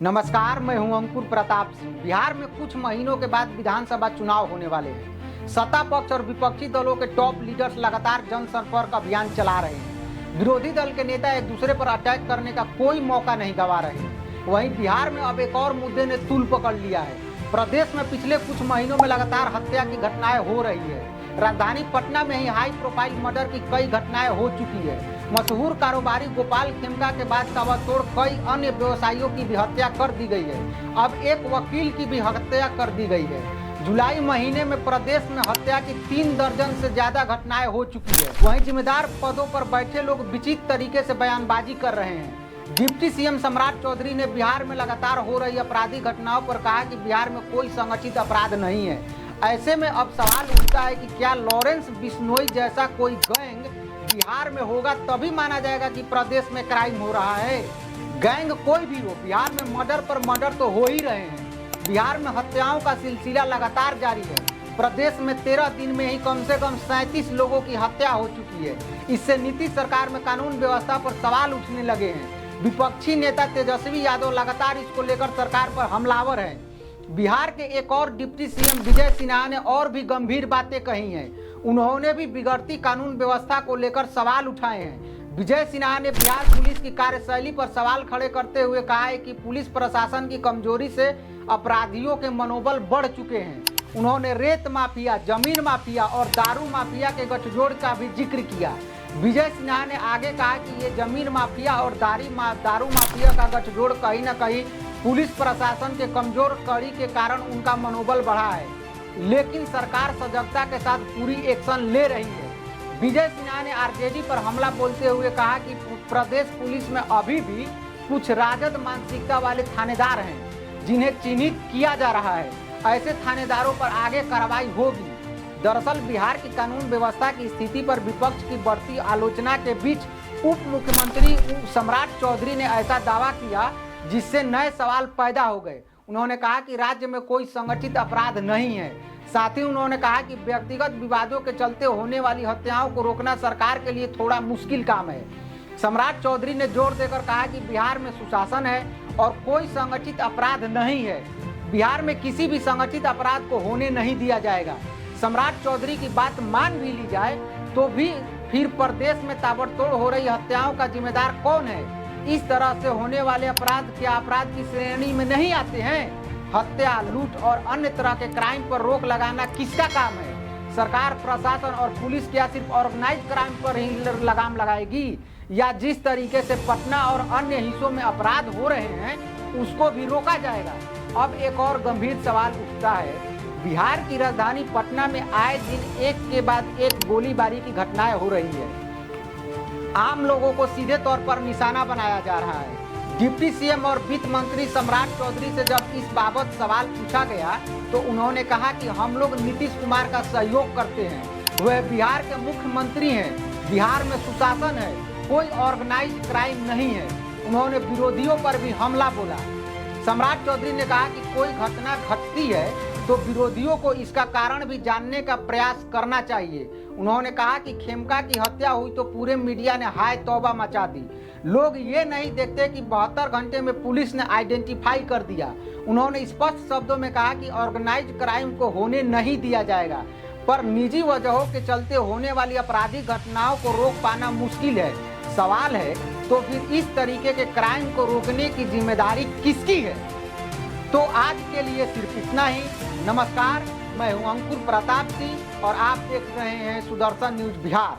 नमस्कार, मैं हूं अंकुर प्रताप सिंह। बिहार में कुछ महीनों के बाद विधानसभा चुनाव होने वाले हैं। सत्ता पक्ष और विपक्षी दलों के टॉप लीडर्स लगातार जनसंपर्क अभियान चला रहे हैं। विरोधी दल के नेता एक दूसरे पर अटैक करने का कोई मौका नहीं गंवा रहे हैं। वहीं बिहार में अब एक और मुद्दे ने तूल पकड़ लिया है। प्रदेश में पिछले कुछ महीनों में लगातार हत्या की घटनाएं हो रही है। राजधानी पटना में ही हाई प्रोफाइल मर्डर की कई घटनाएं हो चुकी है। मशहूर कारोबारी गोपाल खेमका के बाद ताबड़तोड़ कई अन्य व्यवसायियों की भी हत्या कर दी गई है। अब एक वकील की भी हत्या कर दी गई है। जुलाई महीने में प्रदेश में हत्या की 3 दर्जन से ज्यादा घटनाएं हो चुकी है। वहीं जिम्मेदार पदों पर बैठे लोग विचित्र तरीके से बयानबाजी कर रहे हैं। डिप्टी सीएम सम्राट चौधरी ने बिहार में लगातार हो रही आपराधिक घटनाओं पर कहा कि बिहार में कोई संगठित अपराध नहीं है। ऐसे में अब सवाल उठता है कि क्या लॉरेंस बिश्नोई जैसा कोई गैंग बिहार में होगा तभी माना जाएगा कि प्रदेश में क्राइम हो रहा है। गैंग कोई भी हो, बिहार में मर्डर पर मर्डर तो हो ही रहे हैं। बिहार में हत्याओं का सिलसिला लगातार जारी है। प्रदेश में 13 दिन में ही कम से कम 37 लोगों की हत्या हो चुकी है। इससे नीतीश सरकार में कानून व्यवस्था पर सवाल उठने लगे हैं। विपक्षी नेता तेजस्वी यादव लगातार इसको लेकर सरकार पर हमलावर है। बिहार के एक और डिप्टी सीएम विजय सिन्हा ने और भी गंभीर बातें कही हैं। उन्होंने भी बिगड़ती कानून व्यवस्था को लेकर सवाल उठाए हैं। विजय सिन्हा ने बिहार पुलिस की कार्यशैली पर सवाल खड़े करते हुए कहा है कि पुलिस प्रशासन की कमजोरी से अपराधियों के मनोबल बढ़ चुके हैं। उन्होंने रेत माफिया, जमीन माफिया और दारू माफिया के गठजोड़ का भी जिक्र किया। विजय सिन्हा ने आगे कहा कि ये जमीन माफिया और दारू माफिया का गठजोड़ कहीं न कहीं पुलिस प्रशासन के कमजोर कड़ी के कारण उनका मनोबल बढ़ा है, लेकिन सरकार सजगता के साथ पूरी एक्शन ले रही है। विजय सिन्हा ने आरजेडी पर हमला बोलते हुए कहा कि प्रदेश पुलिस में अभी भी कुछ राजद मानसिकता वाले थानेदार हैं जिन्हें चिन्हित किया जा रहा है। ऐसे थानेदारों पर आगे कार्रवाई होगी। दरअसल बिहार की कानून व्यवस्था की स्थिति पर विपक्ष की बढ़ती आलोचना के बीच उप मुख्यमंत्री सम्राट चौधरी ने ऐसा दावा किया जिससे नए सवाल पैदा हो गए। उन्होंने कहा कि राज्य में कोई संगठित अपराध नहीं है। साथ ही उन्होंने कहा कि व्यक्तिगत विवादों के चलते होने वाली हत्याओं को रोकना सरकार के लिए थोड़ा मुश्किल काम है। सम्राट चौधरी ने जोर देकर कहा कि बिहार में सुशासन है और कोई संगठित अपराध नहीं है। बिहार में किसी भी संगठित अपराध को होने नहीं दिया जाएगा। सम्राट चौधरी की बात मान भी ली जाए तो भी फिर प्रदेश में ताबड़तोड़ हो रही हत्याओं का जिम्मेदार कौन है? इस तरह से होने वाले अपराध क्या अपराध की श्रेणी में नहीं आते हैं? हत्या, लूट और अन्य तरह के क्राइम पर रोक लगाना किसका काम है? सरकार, प्रशासन और पुलिस क्या सिर्फ ऑर्गेनाइज क्राइम पर ही लगाम लगाएगी या जिस तरीके से पटना और अन्य हिस्सों में अपराध हो रहे हैं उसको भी रोका जाएगा? अब एक और गंभीर सवाल उठता है। बिहार की राजधानी पटना में आए दिन एक के बाद एक गोलीबारी की घटनाएं हो रही है। आम लोगों को सीधे तौर पर निशाना बनाया जा रहा है। डिप्टी सीएम और वित्त मंत्री सम्राट चौधरी से जब इस बाबत सवाल पूछा गया तो उन्होंने कहा कि हम लोग नीतीश कुमार का सहयोग करते हैं। वह बिहार के मुख्यमंत्री हैं। बिहार में सुशासन है, कोई ऑर्गेनाइज्ड क्राइम नहीं है। उन्होंने विरोधियों पर भी हमला बोला। सम्राट चौधरी ने कहा कि कोई घटना घटती है तो विरोधियों को इसका कारण भी जानने का प्रयास करना चाहिए। उन्होंने कहा कि खेमका की हत्या हुई तो पूरे मीडिया ने हाय तौबा मचा दी। लोग ये नहीं देखते कि 72 घंटे में पुलिस ने आइडेंटिफाई कर दिया। उन्होंने स्पष्ट शब्दों में कहा कि ऑर्गेनाइज्ड क्राइम को होने नहीं दिया जाएगा, पर निजी वजहों के चलते होने वाली आपराधिक घटनाओं को रोक पाना मुश्किल है। सवाल है तो फिर इस तरीके के क्राइम को रोकने की जिम्मेदारी किसकी है? तो आज के लिए सिर्फ इतना ही। नमस्कार, मैं हूं अंकुर प्रताप सिंह और आप देख रहे हैं सुदर्शन न्यूज बिहार।